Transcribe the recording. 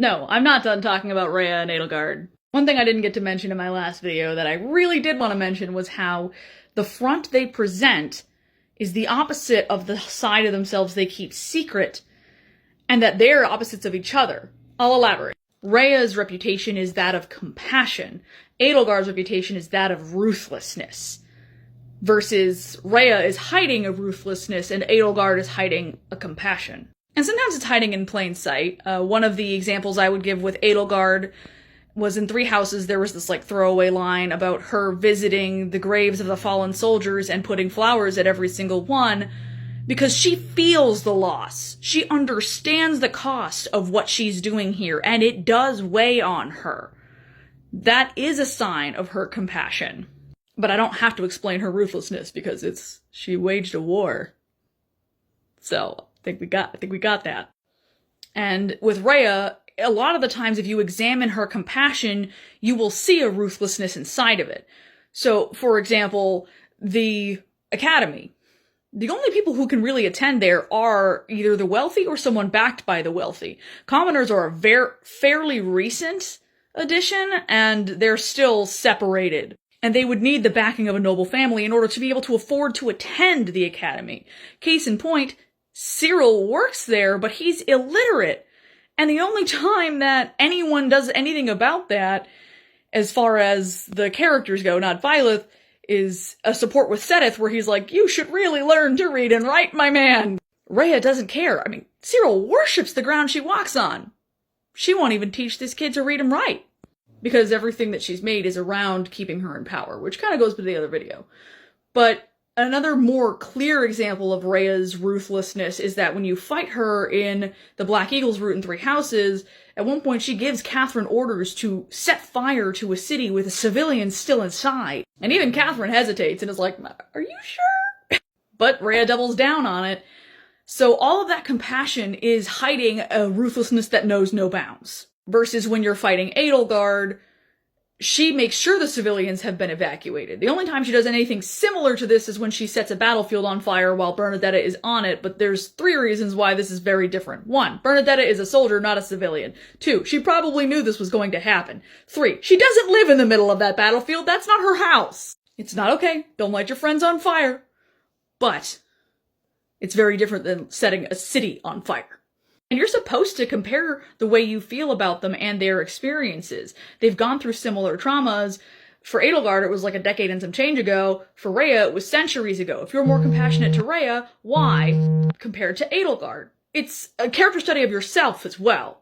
No, I'm not done talking about Rhea and Edelgard. One thing I didn't get to mention in my last video that I really did want to mention was how the front they present is the opposite of the side of themselves they keep secret, and that they're opposites of each other. I'll elaborate. Rhea's reputation is that of compassion. Edelgard's reputation is that of ruthlessness. Versus Rhea is hiding a ruthlessness and Edelgard is hiding a compassion. And sometimes it's hiding in plain sight. One of the examples I would give with Edelgard was in Three Houses. There was this throwaway line about her visiting the graves of the fallen soldiers and putting flowers at every single one because she feels the loss. She understands the cost of what she's doing here, and it does weigh on her. That is a sign of her compassion. But I don't have to explain her ruthlessness because she waged a war. So I think we got that. And with Rhea, a lot of the times if you examine her compassion, you will see a ruthlessness inside of it. So, for example, the academy. The only people who can really attend there are either the wealthy or someone backed by the wealthy. Commoners are a fairly recent addition, and they're still separated. And they would need the backing of a noble family in order to be able to afford to attend the academy. Case in point, Cyril works there, but he's illiterate. And the only time that anyone does anything about that, as far as the characters go, not Violet, is a support with Sedith where he's like, you should really learn to read and write, my man. Rhea doesn't care. I mean, Cyril worships the ground she walks on. She won't even teach this kid to read and write. Because everything that she's made is around keeping her in power, which kind of goes to the other video. But another more clear example of Rhea's ruthlessness is that when you fight her in the Black Eagle's route in Three Houses, at one point she gives Catherine orders to set fire to a city with the civilians still inside. And even Catherine hesitates and is like, are you sure? But Rhea doubles down on it. So all of that compassion is hiding a ruthlessness that knows no bounds. Versus when you're fighting Edelgard, she makes sure the civilians have been evacuated. The only time she does anything similar to this is when she sets a battlefield on fire while Bernadetta is on it, but there's 3 reasons why this is very different. 1, Bernadetta is a soldier, not a civilian. 2, she probably knew this was going to happen. 3, she doesn't live in the middle of that battlefield. That's not her house. It's not okay. Don't light your friends on fire. But it's very different than setting a city on fire. And you're supposed to compare the way you feel about them and their experiences. They've gone through similar traumas. For Edelgard, it was like a decade and some change ago. For Rhea, it was centuries ago. If you're more compassionate to Rhea, why compared to Edelgard? It's a character study of yourself as well.